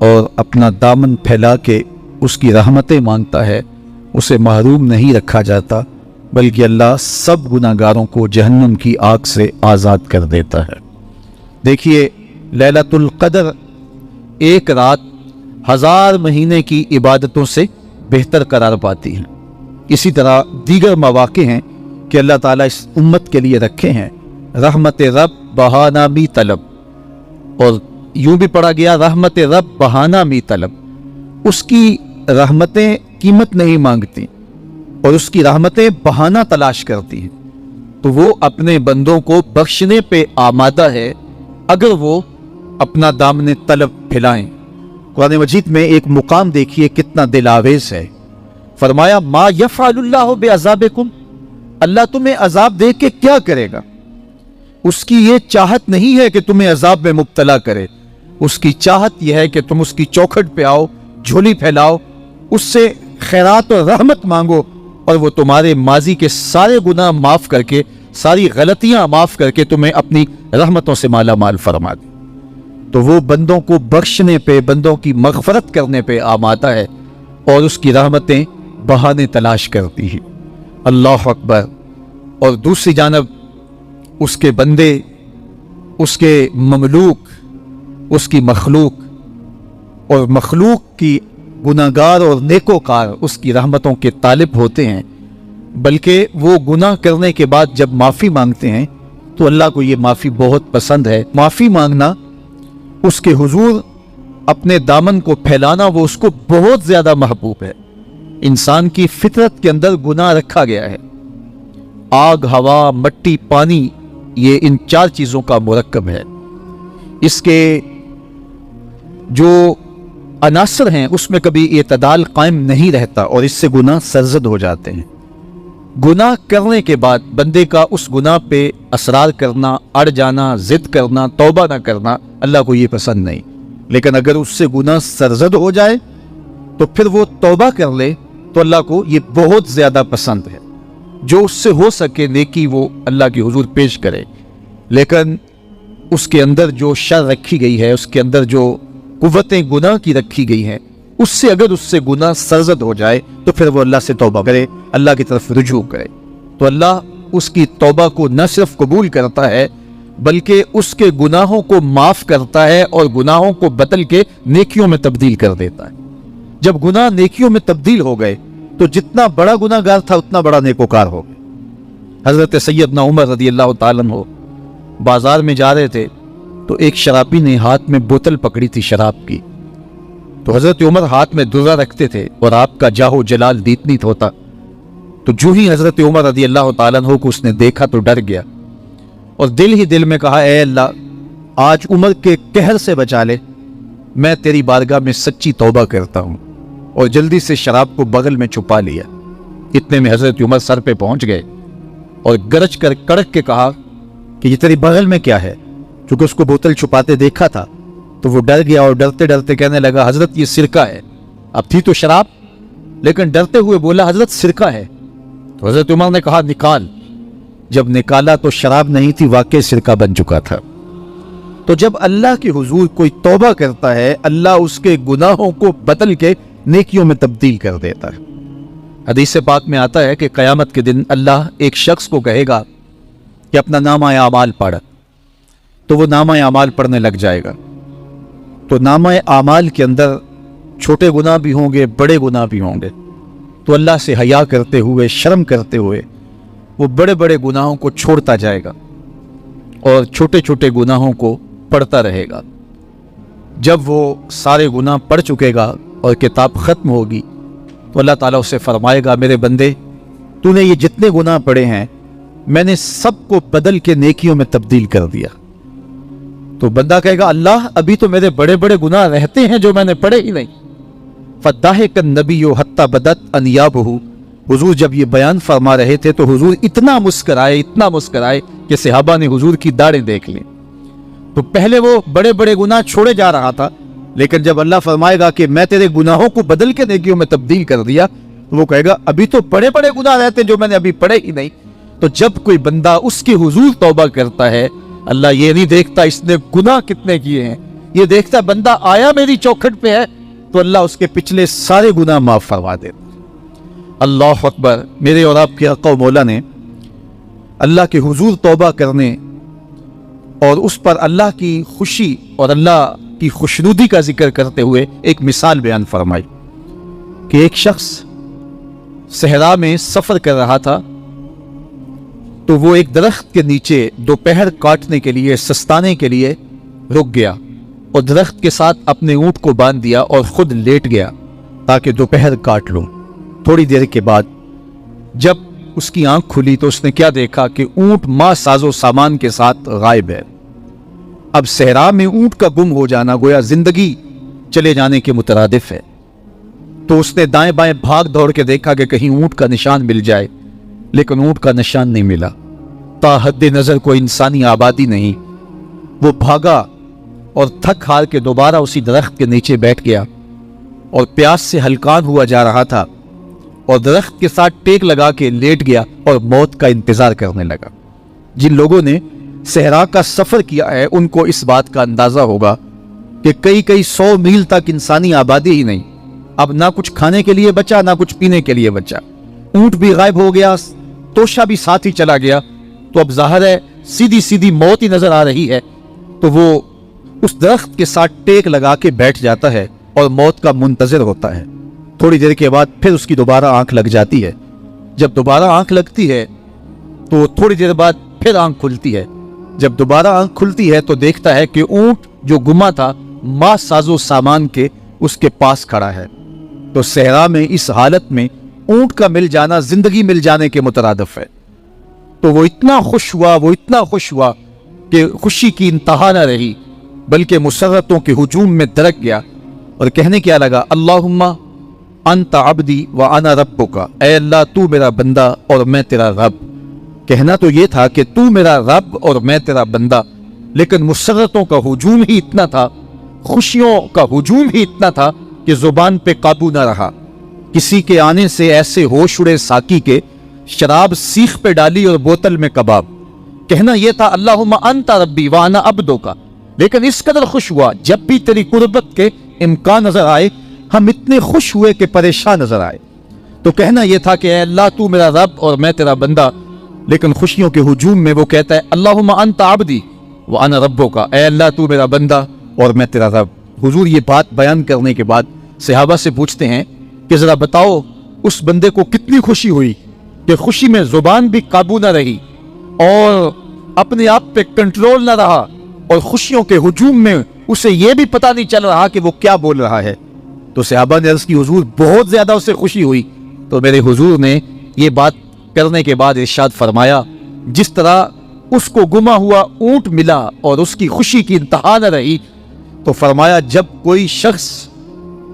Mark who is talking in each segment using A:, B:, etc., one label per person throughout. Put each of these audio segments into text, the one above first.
A: اور اپنا دامن پھیلا کے اس کی رحمتیں مانگتا ہے، اسے محروم نہیں رکھا جاتا، بلکہ اللہ سب گناہ گاروں کو جہنم کی آگ سے آزاد کر دیتا ہے۔ دیکھیے، لیلۃ القدر ایک رات 1000 مہینے کی عبادتوں سے بہتر قرار پاتی ہے۔ اسی طرح دیگر مواقع ہیں کہ اللہ تعالیٰ اس امت کے لیے رکھے ہیں، رحمت رب بہانہ می طلب، اور یوں بھی پڑھا گیا رحمت رب بہانہ می طلب۔ اس کی رحمتیں قیمت نہیں مانگتی اور اس کی رحمتیں بہانہ تلاش کرتی ہیں، تو وہ اپنے بندوں کو بخشنے پہ آمادہ ہے اگر وہ اپنا دامن طلب پھیلائیں۔ قرآن مجید میں ایک مقام دیکھیے کتنا دل آویز ہے، فرمایا ما یفعل اللہ بعذابکم، اللہ تمہیں عذاب دے کے کیا کرے گا؟ اس کی یہ چاہت نہیں ہے کہ تمہیں عذاب میں مبتلا کرے، اس کی چاہت یہ ہے کہ تم اس کی چوکھٹ پہ آؤ، جھولی پھیلاؤ، اس سے خیرات اور رحمت مانگو، اور وہ تمہارے ماضی کے سارے گناہ معاف کر کے، ساری غلطیاں معاف کر کے تمہیں اپنی رحمتوں سے مالا مال فرما دے۔ تو وہ بندوں کو بخشنے پہ، بندوں کی مغفرت کرنے پہ آمادہ ہے اور اس کی رحمتیں بہانے تلاش کرتی ہیں۔ اللہ اکبر۔ اور دوسری جانب اس کے بندے، اس کے مملوک، اس کی مخلوق، اور مخلوق کی گناہگار اور نیکوکار اس کی رحمتوں کے طالب ہوتے ہیں، بلکہ وہ گناہ کرنے کے بعد جب معافی مانگتے ہیں تو اللہ کو یہ معافی بہت پسند ہے۔ معافی مانگنا، اس کے حضور اپنے دامن کو پھیلانا، وہ اس کو بہت زیادہ محبوب ہے۔ انسان کی فطرت کے اندر گناہ رکھا گیا ہے، آگ، ہوا، مٹی، پانی، یہ ان 4 چیزوں کا مرکب ہے۔ اس کے جو عناصر ہیں اس میں کبھی اعتدال قائم نہیں رہتا اور اس سے گناہ سرزد ہو جاتے ہیں۔ گناہ کرنے کے بعد بندے کا اس گناہ پہ اصرار کرنا، اڑ جانا، ضد کرنا، توبہ نہ کرنا، اللہ کو یہ پسند نہیں۔ لیکن اگر اس سے گناہ سرزد ہو جائے تو پھر وہ توبہ کر لے تو اللہ کو یہ بہت زیادہ پسند ہے۔ جو اس سے ہو سکے نیکی وہ اللہ کے حضور پیش کرے، لیکن اس کے اندر جو شر رکھی گئی ہے، اس کے اندر جو قوتیں گناہ کی رکھی گئی ہیں، اس سے اگر اس سے گناہ سرزد ہو جائے تو پھر وہ اللہ سے توبہ کرے، اللہ کی طرف رجوع کرے، تو اللہ اس کی توبہ کو نہ صرف قبول کرتا ہے بلکہ اس کے گناہوں کو معاف کرتا ہے اور گناہوں کو بدل کے نیکیوں میں تبدیل کر دیتا ہے۔ جب گناہ نیکیوں میں تبدیل ہو گئے تو جتنا بڑا گناہ گار تھا اتنا بڑا نیکوکار ہو گیا۔ حضرت سیدنا عمر رضی اللہ تعالیٰ عنہ بازار میں جا رہے تھے تو ایک شرابی نے ہاتھ میں بوتل پکڑی تھی شراب کی، تو حضرت عمر ہاتھ میں درہ رکھتے تھے اور آپ کا جاہ و جلال دیتنیت ہوتا، تو جو ہی حضرت عمر رضی اللہ تعالیٰ عنہ کو اس نے دیکھا تو ڈر گیا اور دل ہی دل میں کہا، اے اللہ آج عمر کے قہر سے بچا لے، میں تیری بارگاہ میں سچی توبہ کرتا ہوں، اور جلدی سے شراب کو بغل میں چھپا لیا۔ اتنے میں حضرت عمر سر پہ پہنچ گئے اور گرج کر کڑک کے کہا کہ یہ تیری بغل میں کیا ہے؟ چونکہ اس کو بوتل چھپاتے دیکھا تھا تو وہ ڈر گیا اور ڈرتے ڈرتے کہنے لگا، حضرت یہ سرکہ ہے۔ اب تھی تو شراب، لیکن ڈرتے ہوئے بولا، حضرت سرکہ ہے۔ تو حضرت عمر نے کہا، نکال۔ جب نکالا تو شراب نہیں تھی، واقعی سرکہ بن چکا تھا۔ تو جب اللہ کے حضور کوئی توبہ کرتا ہے، اللہ اس کے گناہوں کو بدل کے نیکیوں میں تبدیل کر دیتا ہے۔ حدیث پاک میں آتا ہے کہ قیامت کے دن اللہ ایک شخص کو کہے گا کہ اپنا نامہ اعمال پڑھ، تو وہ نامہ اعمال پڑھنے لگ جائے گا، تو نامہ اعمال کے اندر چھوٹے گناہ بھی ہوں گے، بڑے گناہ بھی ہوں گے، تو اللہ سے حیا کرتے ہوئے، شرم کرتے ہوئے وہ بڑے بڑے گناہوں کو چھوڑتا جائے گا اور چھوٹے چھوٹے گناہوں کو پڑھتا رہے گا۔ جب وہ سارے گناہ پڑھ چکے گا اور کتاب ختم ہوگی تو اللہ تعالیٰ اسے فرمائے گا، میرے بندے تو نے یہ جتنے گناہ پڑھے ہیں میں نے سب کو بدل کے نیکیوں میں تبدیل کر دیا۔ تو بندہ کہے گا، اللہ ابھی تو میرے بڑے بڑے گناہ رہتے ہیں جو میں نے پڑھے ہی نہیں۔ فَضَحِكَ النَّبِيُّ حَتَّى بَدَتْ أَنْيَابُهُ، حضور جب یہ بیان فرما رہے تھے تو حضور اتنا مسکرائے کہ صحابہ نے حضور کی داڑھیں دیکھ لیں۔ تو پہلے وہ بڑے بڑے گناہ چھوڑے جا رہا تھا، لیکن جب اللہ فرمائے گا کہ میں تیرے گناہوں کو بدل کے نیکیوں میں تبدیل کر دیا، تو وہ کہے گا ابھی تو بڑے بڑے گناہ رہتے جو میں نے ابھی پڑھے ہی نہیں۔ تو جب کوئی بندہ اس کے حضور توبہ کرتا ہے، اللہ یہ نہیں دیکھتا اس نے گناہ کتنے کیے ہیں، یہ دیکھتا بندہ آیا میری چوکھٹ پہ ہے تو اللہ اس کے پچھلے سارے گناہ معاف فرما دے۔ اللہ اکبر۔ میرے اور آپ کے آقا و مولا نے اللہ کے حضور توبہ کرنے اور اس پر اللہ کی خوشی اور اللہ کی خوشنودی کا ذکر کرتے ہوئے ایک مثال بیان فرمائی کہ ایک شخص صحرا میں سفر کر رہا تھا تو وہ ایک درخت کے نیچے دوپہر کاٹنے کے لیے سستانے کے لیے رک گیا اور درخت کے ساتھ اپنے اونٹ کو باندھ دیا اور خود لیٹ گیا تاکہ دوپہر کاٹ لوں۔ تھوڑی دیر کے بعد جب اس کی آنکھ کھلی تو اس نے کیا دیکھا کہ اونٹ ماں ساز و سامان کے ساتھ غائب ہے۔ اب صحرا میں اونٹ کا گم ہو جانا گویا زندگی چلے جانے کے مترادف ہے۔ تو اس نے دائیں بائیں بھاگ دوڑ کے دیکھا کہ کہیں اونٹ کا نشان مل جائے، لیکن اونٹ کا نشان نہیں ملا۔ تا حد نظر کوئی انسانی آبادی نہیں۔ وہ بھاگا اور تھک ہار کے دوبارہ اسی درخت کے نیچے بیٹھ گیا اور پیاس سے ہلکان ہوا جا رہا تھا اور درخت کے ساتھ ٹیک لگا کے لیٹ گیا اور موت کا انتظار کرنے لگا۔ جن لوگوں نے صحرا کا سفر کیا ہے ان کو اس بات کا اندازہ ہوگا کہ کئی 100 میل تک انسانی آبادی ہی نہیں، اب نہ کچھ کھانے کے لیے بچا نہ کچھ پینے کے لیے بچا، اونٹ بھی غائب ہو گیا، توشا بھی ساتھ ہی چلا گیا، تو اب ظاہر ہے سیدھی موت ہی نظر آ رہی ہے۔ تو وہ اس درخت کے ساتھ ٹیک لگا کے بیٹھ جاتا ہے اور موت کا منتظر ہوتا ہے۔ تھوڑی دیر کے بعد پھر اس کی دوبارہ آنکھ لگ جاتی ہے۔ جب دوبارہ آنکھ لگتی ہے تو تھوڑی دیر بعد پھر آنکھ کھلتی ہے۔ جب دوبارہ آنکھ کھلتی ہے تو دیکھتا ہے کہ اونٹ جو گما تھا ماں ساز و سامان کے اس کے پاس کھڑا ہے۔ تو صحرا میں اس حالت میں اونٹ کا مل جانا زندگی مل جانے کے مترادف ہے۔ تو وہ اتنا خوش ہوا کہ خوشی کی انتہا نہ رہی، بلکہ مسرتوں کے ہجوم میں درک گیا اور کہنے کیا لگا، اللہم انت عبدی وانا ربک، اے اللہ تو میرا بندہ اور میں تیرا رب۔ کہنا تو یہ تھا کہ تو میرا رب اور میں تیرا بندہ، لیکن مسرتوں کا ہجوم ہی اتنا تھا، خوشیوں کا ہجوم ہی اتنا تھا کہ زبان پہ قابو نہ رہا۔ کسی کے آنے سے ایسے ہوش اڑے ساقی کے، شراب سیخ پہ ڈالی اور بوتل میں کباب۔ کہنا یہ تھا اللہم انت ربی وانا عبدک، لیکن اس قدر خوش ہوا جب بھی تیری قربت کے امکان نظر آئے ہم اتنے خوش ہوئے کہ پریشان نظر آئے۔ تو کہنا یہ تھا کہ اے اللہ تو میرا رب اور میں تیرا بندہ، لیکن خوشیوں کے ہجوم میں وہ کہتا ہے اللہم انت عبدی وانا ربک، اے اللہ تو میرا بندہ اور میں تیرا رب۔ حضور یہ بات بیان کرنے کے بعد صحابہ سے پوچھتے ہیں کہ ذرا بتاؤ اس بندے کو کتنی خوشی ہوئی کہ خوشی میں زبان بھی قابو نہ رہی اور اپنے آپ پہ کنٹرول نہ رہا، اور خوشیوں کے ہجوم میں اسے یہ بھی پتہ نہیں چل رہا کہ وہ کیا بول رہا ہے۔ تو صحابہ نے عرض کی حضور بہت زیادہ اسے خوشی ہوئی۔ تو میرے حضور نے یہ بات کرنے کے بعد ارشاد فرمایا، جس طرح اس کو گما ہوا اونٹ ملا اور اس کی خوشی کی انتہا نہ رہی، تو فرمایا جب کوئی شخص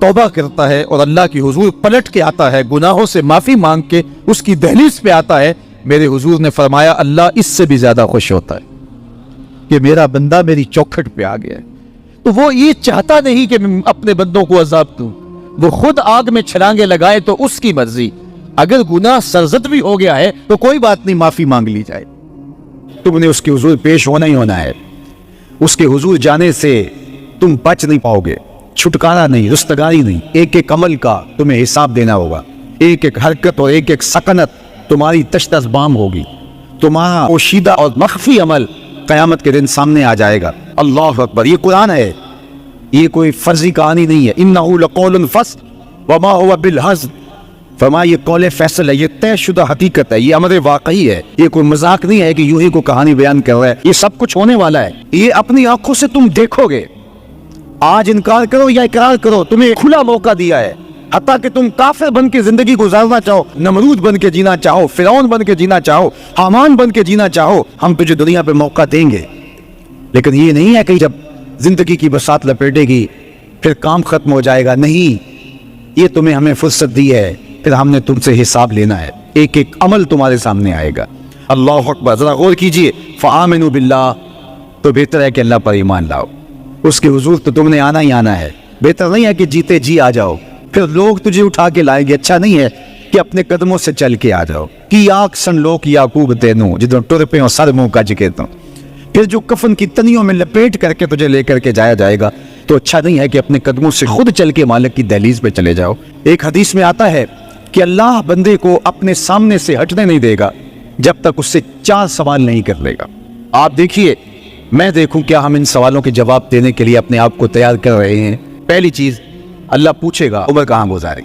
A: توبہ کرتا ہے اور اللہ کی حضور پلٹ کے آتا ہے، گناہوں سے معافی مانگ کے اس کی دہلیز پہ آتا ہے، میرے حضور نے فرمایا اللہ اس سے بھی زیادہ خوش ہوتا ہے کہ میرا بندہ میری چوکھٹ پہ آ گیا ہے۔ تو وہ یہ چاہتا نہیں کہ میں اپنے بندوں کو عذاب دوں، وہ خود آگ میں چھلانگے لگائے تو اس کی مرضی، اگر گناہ سرزد بھی ہو گیا ہے تو کوئی بات نہیں، معافی مانگ لی جائے۔ تم نے اس کے حضور پیش ہونا ہی ہونا ہے، اس کے حضور جانے سے تم بچ نہیں پاؤ گے، چھٹکارا نہیں، رستگاری نہیں، ایک ایک عمل کا تمہیں حساب دینا ہوگا، ایک ایک حرکت اور ایک ایک سکنت تمہاری تشدس بام ہوگی، تمہارا پوشیدہ اور مخفی عمل قیامت کے دن سامنے آ جائے گا۔ اللہ اکبر، یہ قرآن ہے، یہ کوئی فرضی کہانی نہیں ہے۔ انہ لقول فصل وما هو بالہزل، فرمایا یہ قول فیصل ہے، یہ طے شدہ حقیقت ہے، یہ امر واقعی ہے، یہ کوئی مذاق نہیں ہے کہ یوں ہی کو کہانی بیان کر رہا ہے، یہ سب کچھ ہونے والا ہے، یہ اپنی آنکھوں سے تم دیکھو گے۔ آج انکار کرو یا اقرار کرو، تمہیں کھلا موقع دیا ہے، حتیٰ کہ تم کافر بن کے زندگی گزارنا چاہو، نمرود بن کے جینا چاہو، فرعون بن کے جینا چاہو، حامان بن کے جینا چاہو، ہم تجھے دنیا پہ موقع دیں گے۔ لیکن یہ نہیں ہے کہ جب زندگی کی بساط لپیٹے گی پھر کام ختم ہو جائے گا، نہیں، یہ تمہیں ہمیں فرصت دی ہے، پھر ہم نے تم سے حساب لینا ہے، ایک ایک عمل تمہارے سامنے آئے گا۔ اللہ اکبر، ذرا غور کیجئے، فآمنوا باللہ، تو بہتر ہے کہ اللہ پر ایمان لاؤ، اس کے حضور تو تم نے آنا ہی آنا ہے، بہتر نہیں ہے کہ جیتے جی آ جاؤ، پھر لوگ تجھے اٹھا کے لائیں گے، اچھا نہیں ہے کہ اپنے قدموں سے چل کے آ جاؤ۔ کی آنکھ سن لوگ یعقوب تینوں جدوں ٹر پہ سر منہ کج کے تو، پھر جو کفن کی تنیوں میں لپیٹ کر کے تجھے لے کر کے جایا جائے گا، تو اچھا نہیں ہے کہ اپنے قدموں سے خود چل کے مالک کی دہلیز پہ چلے جاؤ۔ ایک حدیث میں آتا ہے کہ اللہ بندے کو اپنے سامنے سے ہٹنے نہیں دے گا جب تک اس سے 4 سوال نہیں کر لے گا۔ آپ دیکھیے، میں دیکھوں کیا ہم ان سوالوں کے جواب دینے کے لیے اپنے آپ کو تیار کر رہے ہیں۔ پہلی چیز، اللہ پوچھے گا عمر کہاں گزاری۔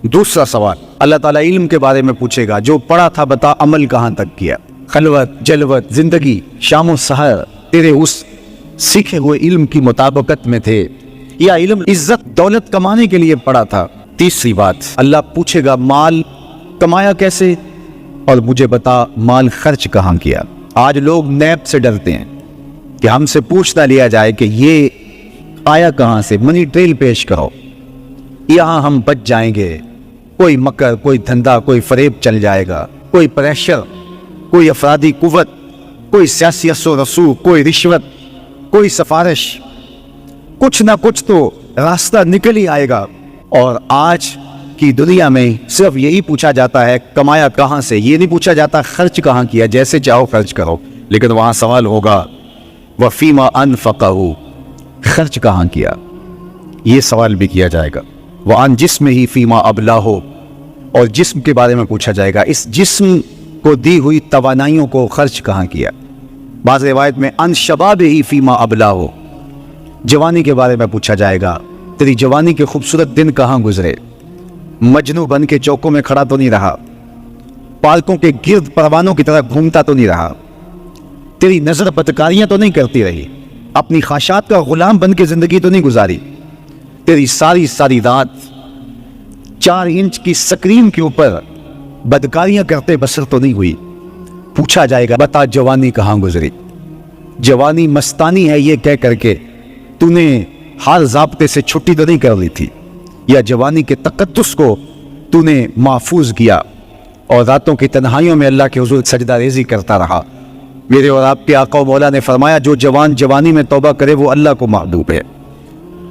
A: دوسرا سوال، اللہ تعالیٰ علم کے بارے میں پوچھے گا، جو پڑھا تھا بتا عمل کہاں تک کیا۔ خلوت جلوت زندگی شام و سحر تیرے اس سیکھے ہوئے علم کی مطابقت میں تھے یا علم عزت دولت کمانے کے لیے پڑھا تھا۔ تیسری بات، اللہ پوچھے گا مال کمایا کیسے، اور مجھے بتا مال خرچ کہاں کیا۔ آج لوگ نیب سے ڈرتے ہیں کہ ہم سے پوچھ نہ لیا جائے کہ یہ آیا کہاں سے، منی ٹریل پیش کرو، یہاں ہم بچ جائیں گے۔ کوئی مکر، کوئی دھندا، کوئی فریب چل جائے گا، کوئی پریشر، کوئی افرادی قوت، کوئی سیاسی اثر و رسوخ، کوئی رشوت، کوئی سفارش، کچھ نہ کچھ تو راستہ نکل ہی آئے گا۔ اور آج کی دنیا میں صرف یہی پوچھا جاتا ہے کمایا کہاں سے، یہ نہیں پوچھا جاتا خرچ کہاں کیا۔ جیسے چاہو خرچ کرو، لیکن وہاں سوال ہوگا وَفِيمَا أَنفَقَهُ، خرچ کہاں کیا، یہ سوال بھی کیا جائے گا۔ وَعَنْ جِسْمِهِ فِيمَا أَبْلَاهُ، اور جسم کے بارے میں پوچھا جائے گا، اس جسم کو دی ہوئی توانائیوں کو خرچ کہاں کیا۔ بعض روایت میں عن شبابه فیما ابلاہ، جوانی کے بارے میں پوچھا جائے گا، تیری جوانی کے خوبصورت دن کہاں گزرے، مجنو بن کے چوکوں میں کھڑا تو نہیں رہا، پارکوں کے گرد پروانوں کی طرح گھومتا تو نہیں رہا، تیری نظر بدکاریاں تو نہیں کرتی رہی، اپنی خواہشات کا غلام بن کے زندگی تو نہیں گزاری، تیری ساری رات 4 انچ کی سکرین کے اوپر بدکاریاں کرتے بسر تو نہیں ہوئی۔ پوچھا جائے گا بتا جوانی کہاں گزری، جوانی مستانی ہے یہ کہہ کر کے تو نے ہر ضابطے سے چھٹی تو نہیں کر لی تھی، یا جوانی کے تقدس کو تو نے محفوظ کیا اور راتوں کی تنہائیوں میں اللہ کے حضور سجدہ ریزی کرتا رہا۔ میرے اور آپ کے آقا و مولا نے فرمایا جو جوان جوانی میں توبہ کرے وہ اللہ کو محبوب ہے۔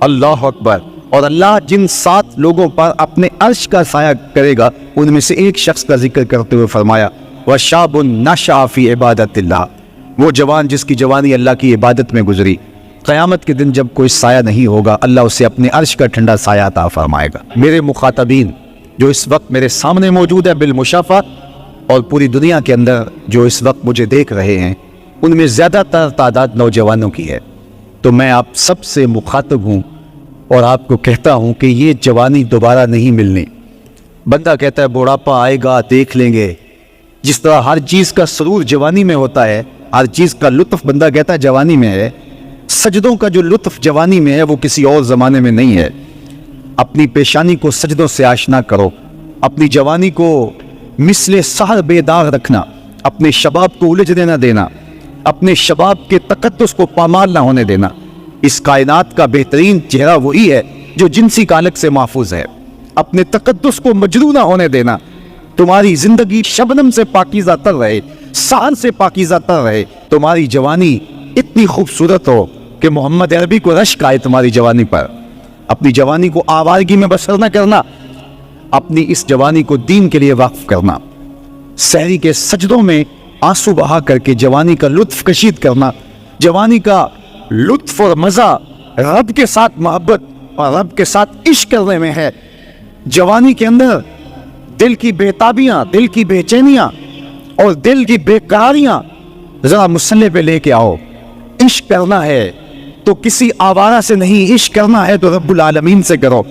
A: اللہ اکبر۔ اور اللہ جن 7 لوگوں پر اپنے عرش کا سایہ کرے گا ان میں سے ایک شخص کا ذکر کرتے ہوئے فرمایا وَشَابٌ نَشَأَ فِي عِبَادَةِ اللَّهِ، وہ جوان جس کی جوانی اللہ کی عبادت میں گزری، قیامت کے دن جب کوئی سایہ نہیں ہوگا اللہ اسے اپنے عرش کا ٹھنڈا سایہ عطا فرمائے گا۔ میرے مخاطبین جو اس وقت میرے سامنے موجود ہے بالمشافہ، اور پوری دنیا کے اندر جو اس وقت مجھے دیکھ رہے ہیں، ان میں زیادہ تر تعداد نوجوانوں کی ہے، تو میں آپ سب سے مخاطب ہوں اور آپ کو کہتا ہوں کہ یہ جوانی دوبارہ نہیں ملنی۔ بندہ کہتا ہے بڑھاپا آئے گا دیکھ لیں گے، جس طرح ہر چیز کا سرور جوانی میں ہوتا ہے، ہر چیز کا لطف بندہ کہتا ہے جوانی میں ہے، سجدوں کا جو لطف جوانی میں ہے وہ کسی اور زمانے میں نہیں ہے۔ اپنی پیشانی کو سجدوں سے آشنا کرو، اپنی جوانی کو مثل سحر بے داغ رکھنا، اپنے شباب کو الجھنے نہ دینا، اپنے شباب کے تقدس کو پامال نہ ہونے دینا۔ اس کائنات کا بہترین چہرہ وہی ہے جو جنسی کالک سے محفوظ ہے، اپنے تقدس کو مجروح نہ ہونے دینا۔ تمہاری زندگی شبنم سے پاکیزہ تر رہے، سحر سے پاکیزہ تر رہے، تمہاری جوانی اتنی خوبصورت ہو کہ محمد عربی کو رشک آئے تمہاری جوانی پر۔ اپنی جوانی کو آوارگی میں بسر نہ کرنا، اپنی اس جوانی کو دین کے لیے وقف کرنا، سحری کے سجدوں میں آنسو بہا کر کے جوانی کا لطف کشید کرنا۔ جوانی کا لطف اور مزہ رب کے ساتھ محبت اور رب کے ساتھ عشق کرنے میں ہے۔ جوانی کے اندر دل کی بےتابیاں، دل کی بے چینیاں اور دل کی بے قراریاں ذرا مسلح پہ لے کے آؤ۔ عشق کرنا ہے تو کسی آوارہ سے نہیں، عشق کرنا ہے تو رب العالمین سے کرو،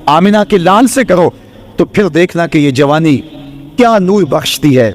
A: آمنہ کے لال سے کرو، تو پھر دیکھنا کہ یہ جوانی کیا نور بخشتی ہے۔